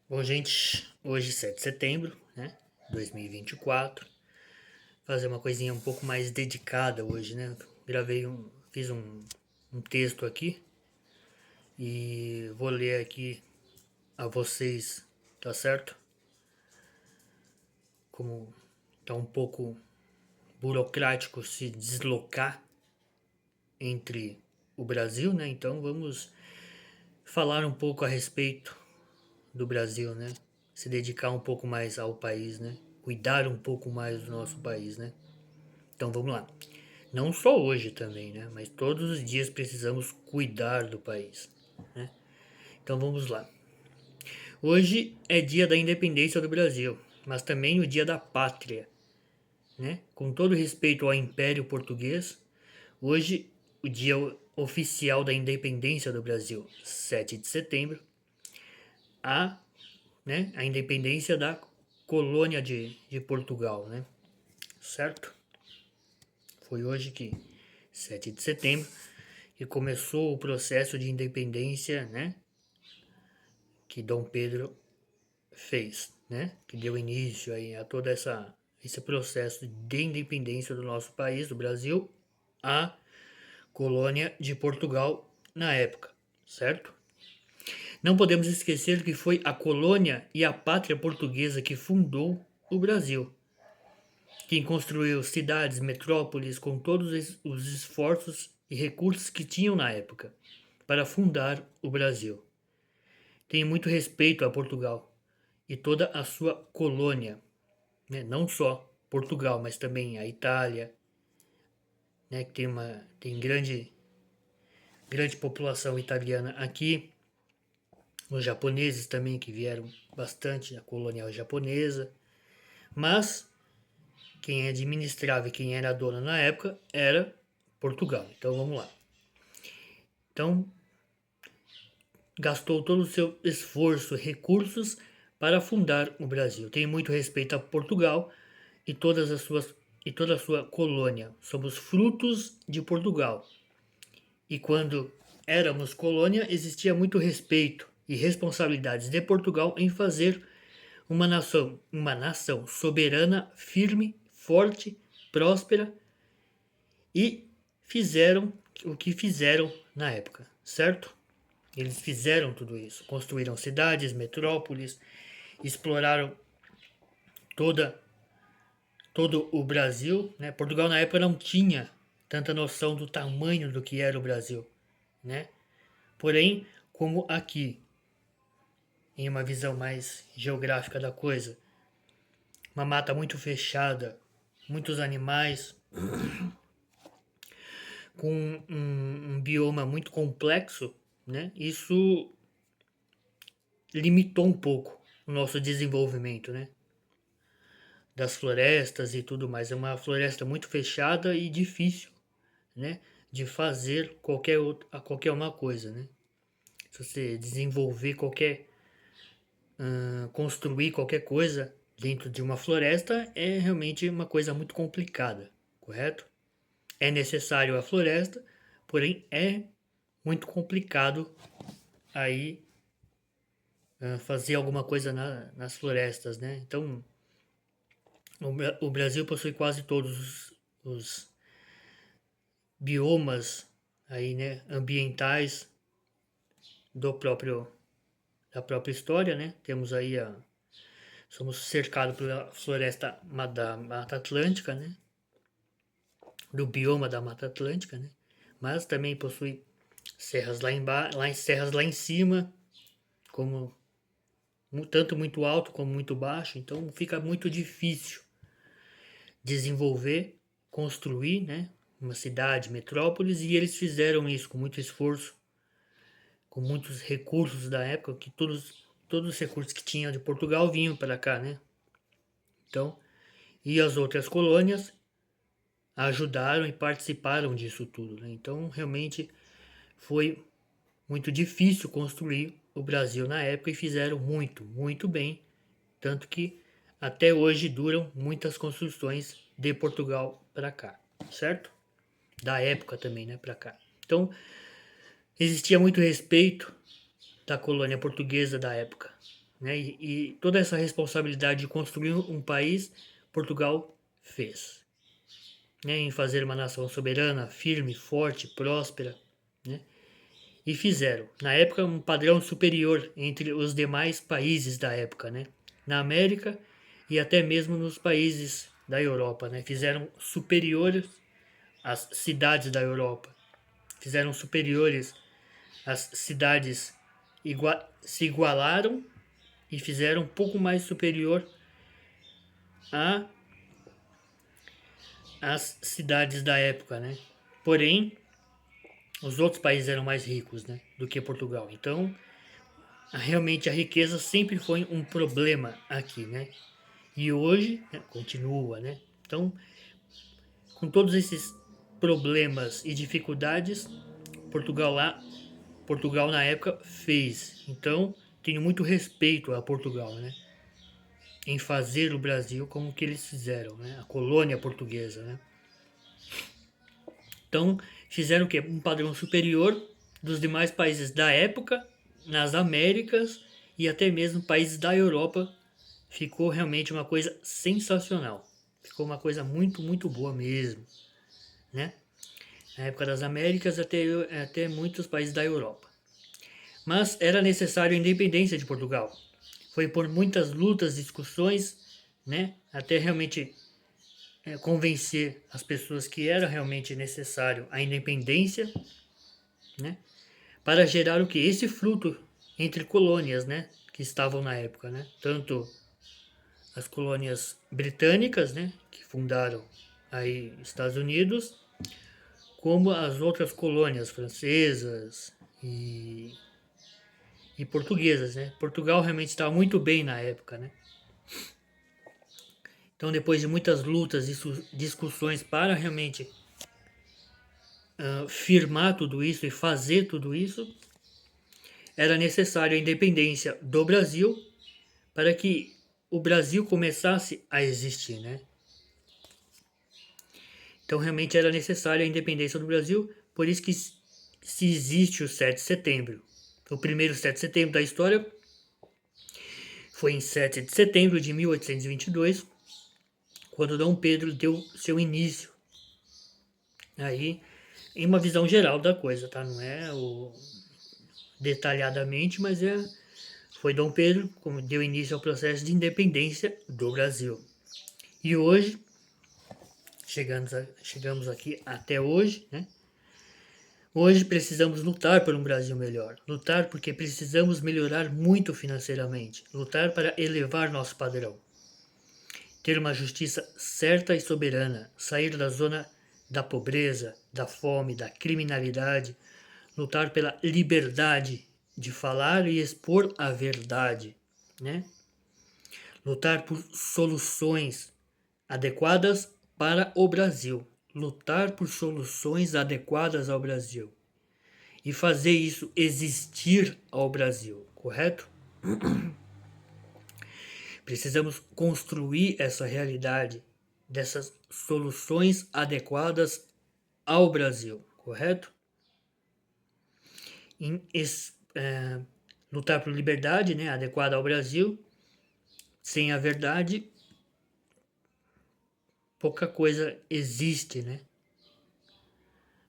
Bom, gente, hoje 7 de setembro, né, 2024, fazer uma coisinha um pouco mais dedicada hoje, né, fiz um texto aqui e vou ler aqui a vocês, tá certo? Como tá um pouco burocrático se deslocar entre o Brasil, né, então vamos falar um pouco a respeito do Brasil, né, se dedicar um pouco mais ao país, né, cuidar um pouco mais do nosso país, né. Então vamos lá. Não só hoje também, né? Mas todos os dias precisamos cuidar do país, né? Então vamos lá. Hoje é dia da independência do Brasil, mas também o dia da pátria, né? Com todo respeito ao Império Português, hoje o dia oficial da independência do Brasil, 7 de setembro, a, a independência da colônia de Portugal, né? Certo? Foi hoje que, 7 de setembro, que começou o processo de independência, né, que Dom Pedro fez, né, que deu início aí a todo esse processo de independência do nosso país, do Brasil, à colônia de Portugal na época, certo? Não podemos esquecer que foi a colônia e a pátria portuguesa que fundou o Brasil, quem construiu cidades, metrópoles com todos os esforços e recursos que tinham na época para fundar o Brasil. Tenho muito respeito a Portugal e toda a sua colônia, né? Não só Portugal, mas também a Itália, né? Que tem grande população italiana aqui, os japoneses também que vieram bastante da colonial japonesa, mas quem administrava e quem era dona na época era Portugal. Então vamos lá. Então gastou todo o seu esforço, recursos para fundar o Brasil. Tenho muito respeito a Portugal e toda a sua colônia. Somos frutos de Portugal. E quando éramos colônia, existia muito respeito e responsabilidades de Portugal em fazer uma nação soberana, firme, forte, próspera e fizeram o que fizeram na época, certo? Eles fizeram tudo isso, construíram cidades, metrópoles, exploraram toda todo o Brasil, né? Portugal na época não tinha tanta noção do tamanho do que era o Brasil, né? Porém, como aqui, em uma visão mais geográfica da coisa, uma mata muito fechada, muitos animais, com um bioma muito complexo, né? Isso limitou um pouco o nosso desenvolvimento, né? Das florestas e tudo mais. É uma floresta muito fechada e difícil, né? De fazer qualquer uma coisa, né? Se você desenvolver construir qualquer coisa dentro de uma floresta é realmente uma coisa muito complicada, correto? É necessário a floresta, porém é muito complicado aí fazer alguma coisa nas florestas, né? Então o Brasil possui quase todos os biomas aí, né, ambientais do próprio da própria história, né? Temos aí somos cercados pela floresta da Mata Atlântica, né? Do bioma da Mata Atlântica, né? Mas também possui serras serras lá em cima, como tanto muito alto como muito baixo, então fica muito difícil desenvolver, construir, né, uma cidade, metrópoles, e eles fizeram isso com muito esforço, com muitos recursos da época, que todos os recursos que tinham de Portugal vinham para cá, né? Então, e as outras colônias ajudaram e participaram disso tudo, né? Então, realmente foi muito difícil construir o Brasil na época e fizeram muito bem, tanto que até hoje duram muitas construções de Portugal para cá, certo? Da época também, né, para cá. Então, existia muito respeito da colônia portuguesa da época, né? E toda essa responsabilidade de construir um país, Portugal fez, né? Em fazer uma nação soberana, firme, forte, próspera, né? E fizeram, na época, um padrão superior entre os demais países da época, né? Na América e até mesmo nos países da Europa, né? Fizeram superiores às cidades da Europa, fizeram superiores às cidades, se igualaram e fizeram um pouco mais superior a as cidades da época, né? Porém, os outros países eram mais ricos, né, do que Portugal. Então, realmente a riqueza sempre foi um problema aqui, né? E hoje, né, continua, né? Então, com todos esses problemas e dificuldades, Portugal lá, Portugal na época fez. Então, tenho muito respeito a Portugal, né? Em fazer o Brasil como que eles fizeram, né? A colônia portuguesa, né? Então, fizeram o quê? Um padrão superior dos demais países da época, nas Américas e até mesmo países da Europa. Ficou realmente uma coisa sensacional. Ficou uma coisa muito, muito boa mesmo, né? Na época das Américas até muitos países da Europa. Mas era necessário a independência de Portugal. Foi por muitas lutas, discussões, né? Até realmente convencer as pessoas que era realmente necessário a independência, né? Para gerar o que? Esse fruto entre colônias, né? Que estavam na época, né? Tanto as colônias britânicas, né? Que fundaram aí Estados Unidos, como as outras colônias francesas e portuguesas, né? Portugal realmente estava muito bem na época, né? Então, depois de muitas lutas e discussões para realmente firmar tudo isso e fazer tudo isso, era necessária a independência do Brasil para que o Brasil começasse a existir, né? Então realmente era necessária a independência do Brasil, por isso que se existe o 7 de setembro. O primeiro 7 de setembro da história foi em 7 de setembro de 1822, quando Dom Pedro deu seu início. Aí, em uma visão geral da coisa, tá? Não é detalhadamente, mas foi Dom Pedro que deu início ao processo de independência do Brasil. E hoje, chegamos aqui até hoje, né? Hoje precisamos lutar por um Brasil melhor. Lutar porque precisamos melhorar muito financeiramente. Lutar para elevar nosso padrão. Ter uma justiça certa e soberana. Sair da zona da pobreza, da fome, da criminalidade. Lutar pela liberdade de falar e expor a verdade, né? Lutar por soluções adequadas para o Brasil. Lutar por soluções adequadas ao Brasil. E fazer isso existir ao Brasil, correto? Precisamos construir essa realidade dessas soluções adequadas ao Brasil, correto? Em, lutar por liberdade, né, adequada ao Brasil. Sem a verdade, pouca coisa existe, né?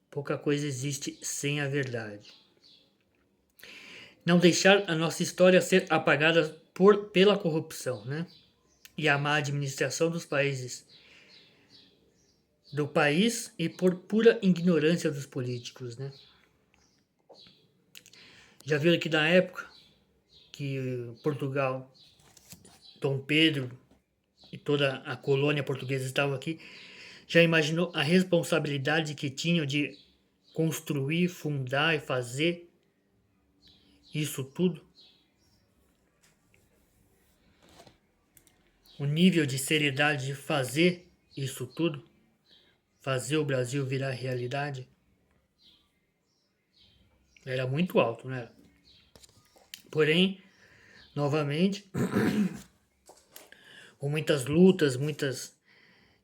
Pouca coisa existe sem a verdade. Não deixar a nossa história ser apagada pela corrupção, né? E a má administração do país e por pura ignorância dos políticos, né? Já viram que na época que Portugal, Dom Pedro e toda a colônia portuguesa estavam aqui, já imaginou a responsabilidade que tinham de construir, fundar e fazer isso tudo? O nível de seriedade de fazer isso tudo? Fazer o Brasil virar realidade? Era muito alto, né? Porém, novamente, com muitas lutas, muitas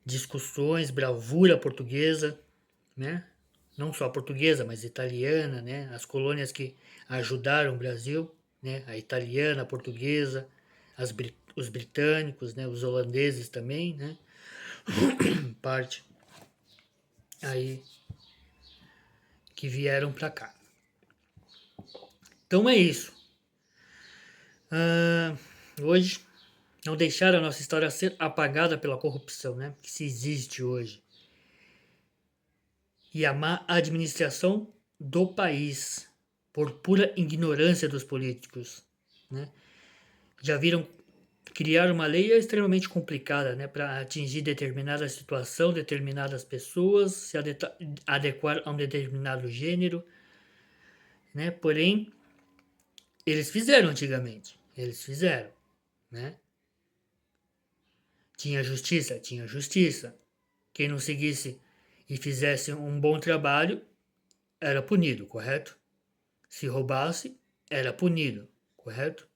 discussões, bravura portuguesa, né? Não só a portuguesa, mas a italiana, né? As colônias que ajudaram o Brasil, né? A italiana, a portuguesa, os britânicos, né, os holandeses também, né, parte aí que vieram para cá. Então é isso. Hoje não deixar a nossa história ser apagada pela corrupção, né, que se existe hoje, e a má administração do país por pura ignorância dos políticos, né? Já viram, criar uma lei é extremamente complicada, né, para atingir determinada situação, determinadas pessoas, se adequar a um determinado gênero, né? Porém, eles fizeram antigamente, eles fizeram, né? Tinha justiça, tinha justiça. Quem não seguisse e fizesse um bom trabalho era punido, correto? Se roubasse, era punido, correto?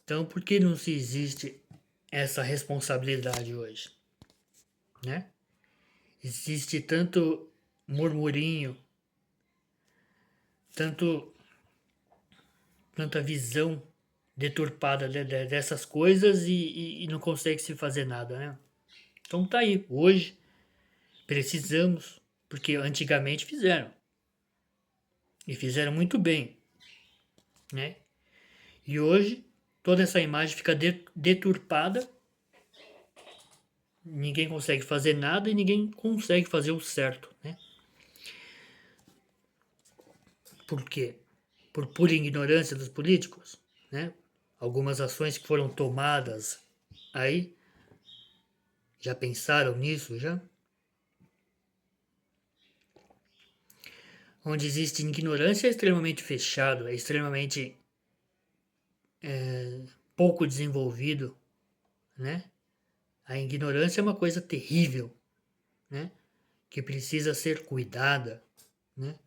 Então, por que não se existe essa responsabilidade hoje, né? Existe tanto murmurinho, tanto tanta visão deturpada dessas coisas e não consegue se fazer nada, né? Então tá aí, hoje precisamos, porque antigamente fizeram e fizeram muito bem, né? E hoje toda essa imagem fica deturpada, ninguém consegue fazer nada e ninguém consegue fazer o certo, né? Por quê? Por pura ignorância dos políticos, né? Algumas ações que foram tomadas aí, já pensaram nisso já? Onde existe ignorância é extremamente fechado, é extremamente pouco desenvolvido, né? A ignorância é uma coisa terrível, né? Que precisa ser cuidada, né?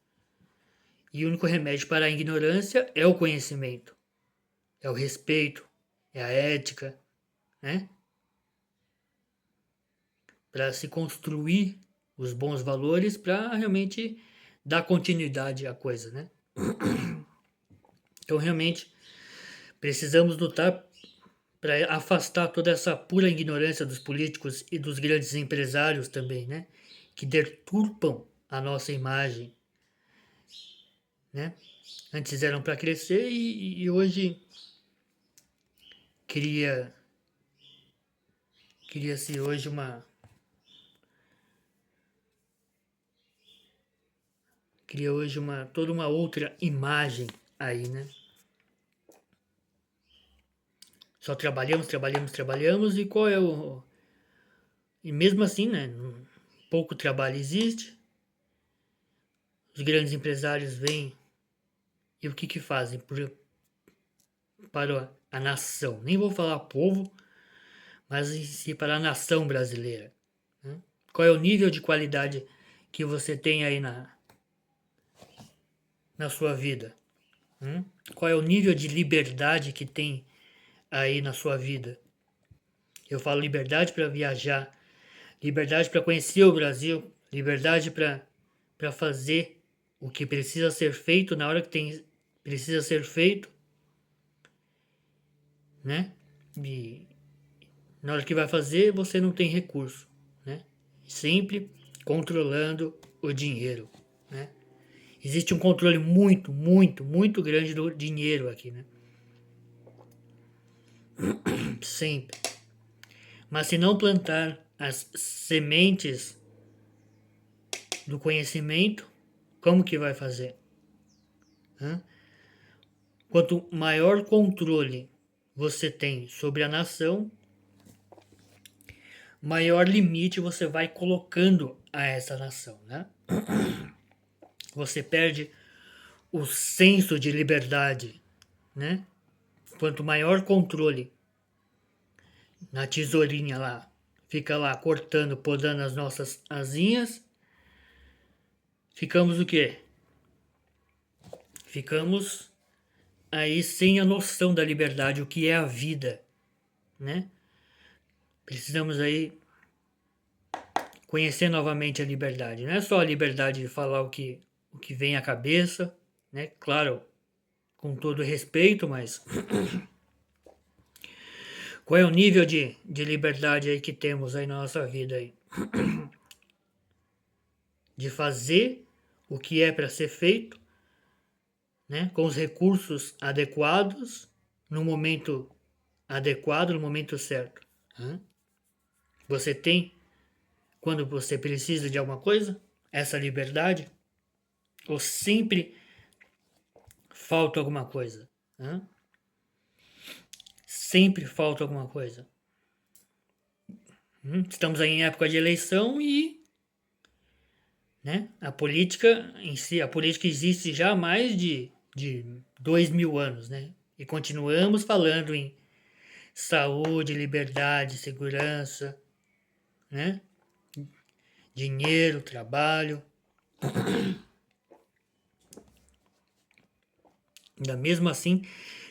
E o único remédio para a ignorância é o conhecimento, é o respeito, é a ética, né? Para se construir os bons valores para realmente dar continuidade à coisa, né? Então, realmente, precisamos lutar para afastar toda essa pura ignorância dos políticos e dos grandes empresários também, né? Que deturpam a nossa imagem, né? Antes eram para crescer e hoje cria cria-se hoje uma cria hoje uma toda uma outra imagem aí, né? Só trabalhamos, trabalhamos, trabalhamos e qual é o e mesmo assim, né? Pouco trabalho existe. Os grandes empresários vêm e o que que fazem para a nação? Nem vou falar povo, mas em si para a nação brasileira, né? Qual é o nível de qualidade que você tem aí na sua vida? Qual é o nível de liberdade que tem aí na sua vida? Eu falo liberdade para viajar, liberdade para conhecer o Brasil, liberdade para fazer o que precisa ser feito na hora que precisa ser feito, né? E na hora que vai fazer, você não tem recurso, né? Sempre controlando o dinheiro, né? Existe um controle muito, muito, muito grande do dinheiro aqui, né? Sempre. Mas se não plantar as sementes do conhecimento, como que vai fazer? Hã? Quanto maior controle você tem sobre a nação, maior limite você vai colocando a essa nação, né? Você perde o senso de liberdade, né? Quanto maior controle na tesourinha lá, fica lá cortando, podando as nossas asinhas, ficamos o quê? Ficamos aí sem a noção da liberdade, o que é a vida, né? Precisamos aí conhecer novamente a liberdade. Não é só a liberdade de falar o que vem à cabeça, né? Claro, com todo respeito, mas Qual é o nível de liberdade aí que temos aí na nossa vida aí? De fazer o que é para ser feito, né? Com os recursos adequados, no momento adequado, no momento certo. Né? Você tem, quando você precisa de alguma coisa, essa liberdade? Ou sempre falta alguma coisa? Né? Sempre falta alguma coisa. Estamos aí em época de eleição e, né, a política em si, a política existe já há mais de 2.000 anos, né? E continuamos falando em saúde, liberdade, segurança, né? Dinheiro, trabalho. Ainda mesmo assim,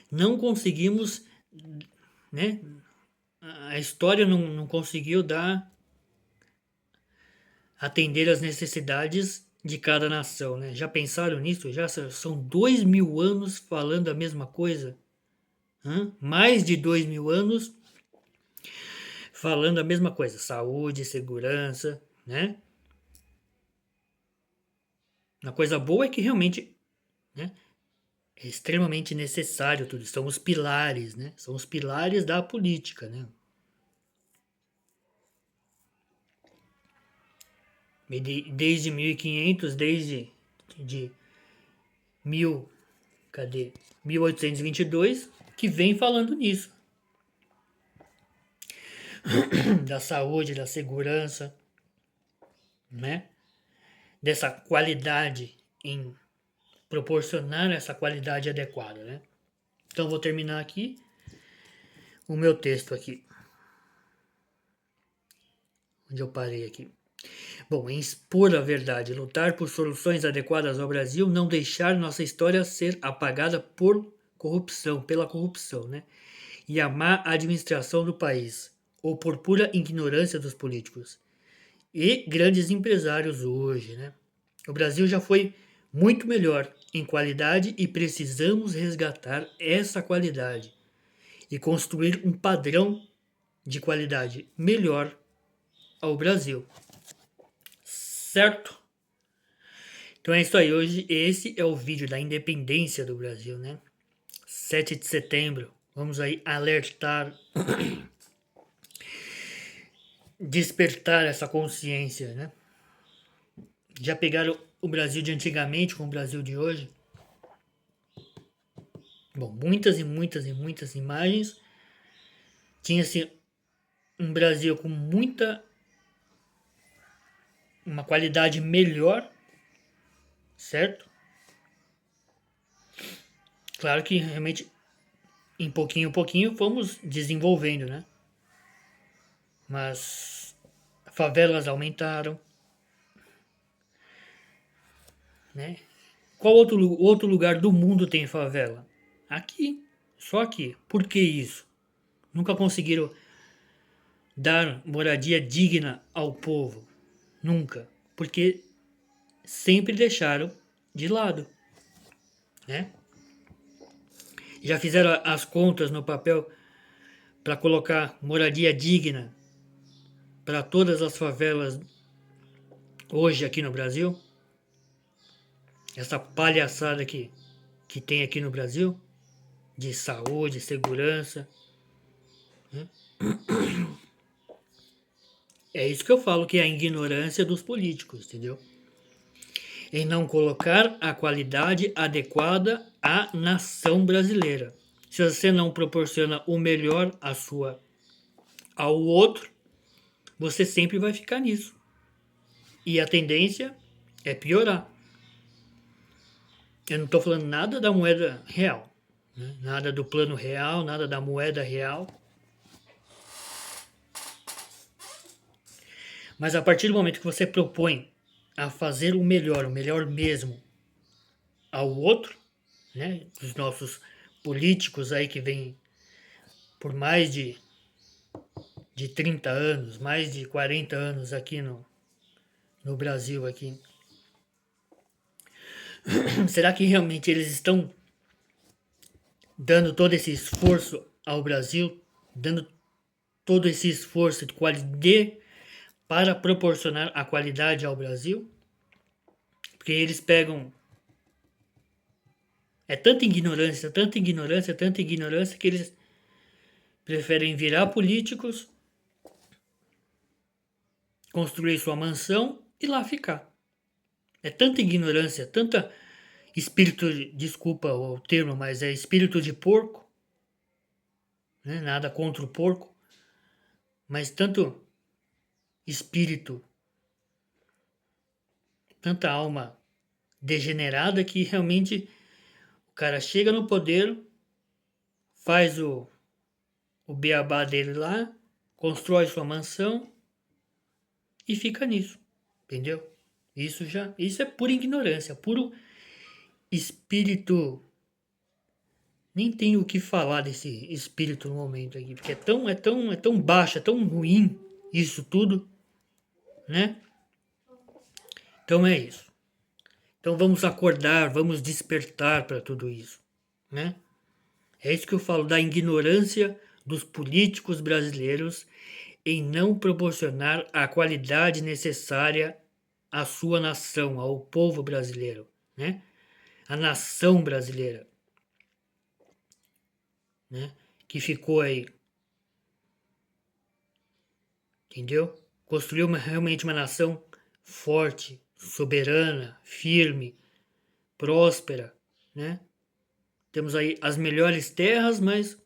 não conseguimos, né? A história não conseguiu atender às necessidades de cada nação, né? Já pensaram nisso? Já são 2.000 anos falando a mesma coisa? Mais de 2.000 anos falando a mesma coisa. Saúde, segurança, né? A coisa boa é que realmente, né, é extremamente necessário tudo. São os pilares, né? São os pilares da política, né? Desde 1500, desde de mil, cadê? 1822, que vem falando nisso, da saúde, da segurança, né? Dessa qualidade em proporcionar essa qualidade adequada, né? Então vou terminar aqui o meu texto aqui, onde eu parei aqui. Bom, em expor a verdade, lutar por soluções adequadas ao Brasil, não deixar nossa história ser apagada por corrupção, pela corrupção, né? E a má administração do país, ou por pura ignorância dos políticos e grandes empresários hoje, né? O Brasil já foi muito melhor em qualidade e precisamos resgatar essa qualidade e construir um padrão de qualidade melhor ao Brasil. Certo? Então é isso aí. Hoje esse é o vídeo da independência do Brasil, né? 7 de setembro. Vamos aí alertar, despertar essa consciência, né? Já pegaram o Brasil de antigamente com o Brasil de hoje? Bom, muitas e muitas e muitas imagens. Tinha-se um Brasil com uma qualidade melhor, certo? Claro que realmente em pouquinho fomos desenvolvendo, né? Mas favelas aumentaram, né? Qual outro lugar do mundo tem favela? Aqui, só aqui. Por que isso? Nunca conseguiram dar moradia digna ao povo. Nunca. Porque sempre deixaram de lado, né? Já fizeram as contas no papel para colocar moradia digna para todas as favelas hoje aqui no Brasil? Essa palhaçada que tem aqui no Brasil de saúde, segurança, né? É isso que eu falo que é a ignorância dos políticos, entendeu? Em não colocar a qualidade adequada à nação brasileira. Se você não proporciona o melhor ao outro, você sempre vai ficar nisso. E a tendência é piorar. Eu não estou falando nada da moeda real, né? Nada do plano real, nada da moeda real. Mas a partir do momento que você propõe a fazer o melhor mesmo ao outro, né? Os nossos políticos aí que vêm por mais de 30 anos, mais de 40 anos aqui no Brasil aqui. Será que realmente eles estão dando todo esse esforço ao Brasil, dando todo esse esforço para proporcionar a qualidade ao Brasil? Porque eles pegam. É tanta ignorância, tanta ignorância, tanta ignorância que eles preferem virar políticos, construir sua mansão e lá ficar. É tanta ignorância, tanta espírito, desculpa o termo, mas é espírito de porco, né? Nada contra o porco, mas tanto espírito, tanta alma degenerada que realmente o cara chega no poder, faz o beabá dele lá, constrói sua mansão e fica nisso, entendeu? Isso é pura ignorância, puro espírito. Nem tenho o que falar desse espírito no momento aqui, porque é tão baixo, é tão ruim isso tudo, né? Então é isso. Então vamos acordar, vamos despertar para tudo isso, né? É isso que eu falo da ignorância dos políticos brasileiros em não proporcionar a qualidade necessária à sua nação, ao povo brasileiro, né? A nação brasileira, né? Que ficou aí, entendeu? Construiu realmente uma nação forte, soberana, firme, próspera, né? Temos aí as melhores terras, mas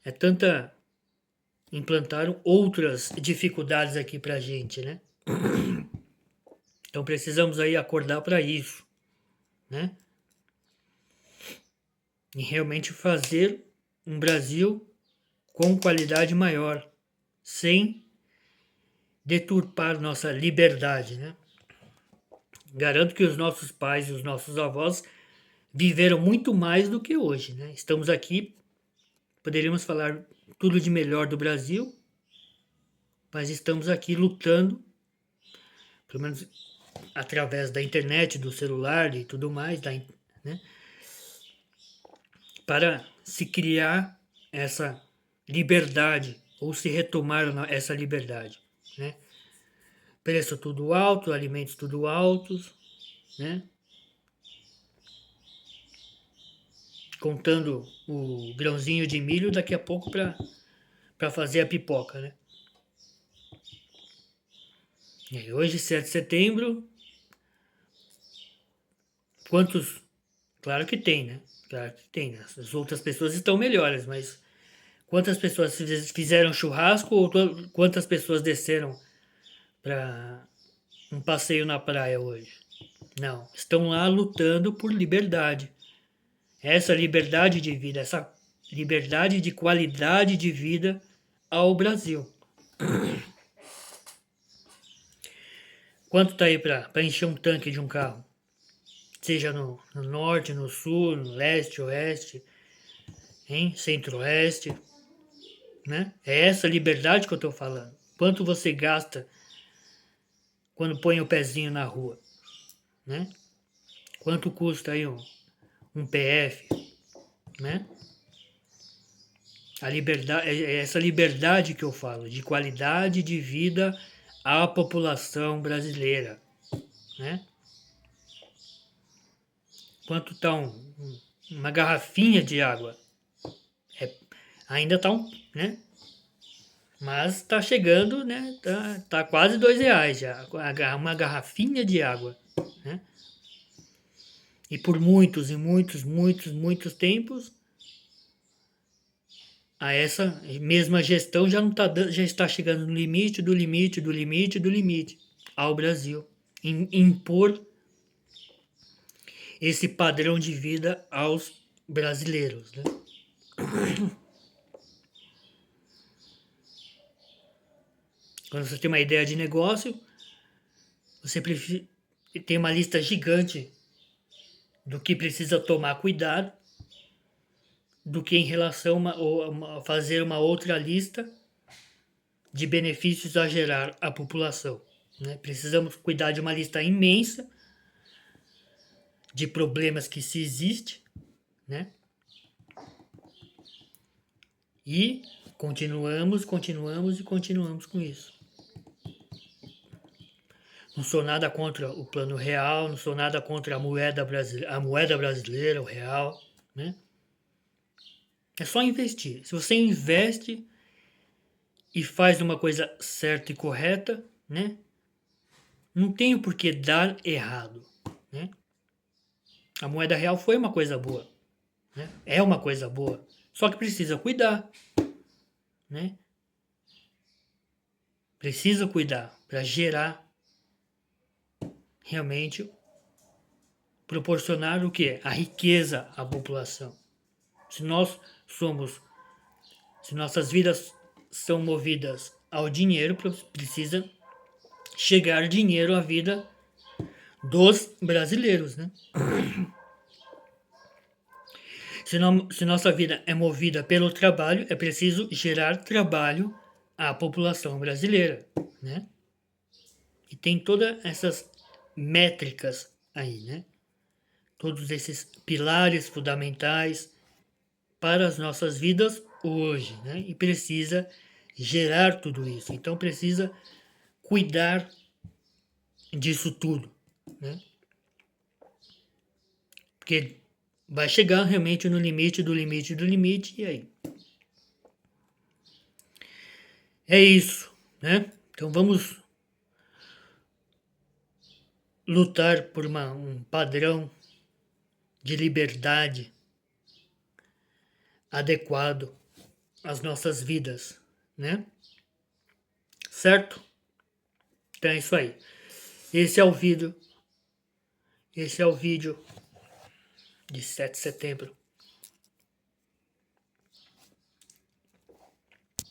é tanta implantaram outras dificuldades aqui pra gente, né? Então precisamos aí acordar para isso, né? E realmente fazer um Brasil com qualidade maior, sem deturpar nossa liberdade, né? Garanto que os nossos pais e os nossos avós viveram muito mais do que hoje, né? Estamos aqui, poderíamos falar tudo de melhor do Brasil, mas estamos aqui lutando, pelo menos através da internet, do celular e tudo mais, né? Para se criar essa liberdade ou se retomar essa liberdade, né? Preço tudo alto, alimentos tudo altos, né? Contando o grãozinho de milho daqui a pouco para fazer a pipoca, né? E aí, hoje, 7 de setembro, quantos... Claro que tem, né? Claro que tem, né? As outras pessoas estão melhores, mas quantas pessoas fizeram churrasco ou quantas pessoas desceram para um passeio na praia hoje? Não, estão lá lutando por liberdade. Essa liberdade de vida, essa liberdade de qualidade de vida ao Brasil. Quanto tá aí para encher um tanque de um carro? Seja no norte, no sul, no leste, oeste, hein? Centro-oeste, né? É essa liberdade que eu estou falando. Quanto você gasta quando põe o pezinho na rua, né? Quanto custa aí um PF, né? A liberdade, é essa liberdade que eu falo, de qualidade de vida à população brasileira, né? Quanto tá uma garrafinha de água? É, ainda tá né? Mas tá chegando, né? Tá quase R$ 2 já, uma garrafinha de água, né? E por muitos e muitos, muitos, muitos tempos, a essa mesma gestão já não tá já está chegando no limite do limite do limite do limite ao Brasil, em impor esse padrão de vida aos brasileiros, né? Quando você tem uma ideia de negócio, você tem uma lista gigante do que precisa tomar cuidado, do que em relação a fazer uma outra lista de benefícios a gerar à população, né? Precisamos cuidar de uma lista imensa de problemas que se existe, né? E Continuamos e continuamos com isso. Não sou nada contra o plano real, não sou nada contra a moeda brasileira, o real, né? É só investir. Se você investe e faz uma coisa certa e correta, né? Não tem o porquê dar errado, né? A moeda real foi uma coisa boa, né? É uma coisa boa, só que precisa cuidar, né? Precisa cuidar para gerar realmente proporcionar o que? A riqueza à população. Se nós somos, se nossas vidas são movidas ao dinheiro, precisa chegar dinheiro à vida dos brasileiros, né? Se nossa vida é movida pelo trabalho, é preciso gerar trabalho à população brasileira, né? E tem todas essas métricas aí, né? Todos esses pilares fundamentais para as nossas vidas hoje, né? E precisa gerar tudo isso. Então precisa cuidar disso tudo, né? Porque vai chegar realmente no limite do limite do limite, e aí? É isso, né? Então vamos lutar por um padrão de liberdade adequado às nossas vidas, né? Certo? Então é isso aí. Esse é o vídeo. Esse é o vídeo de 7 de setembro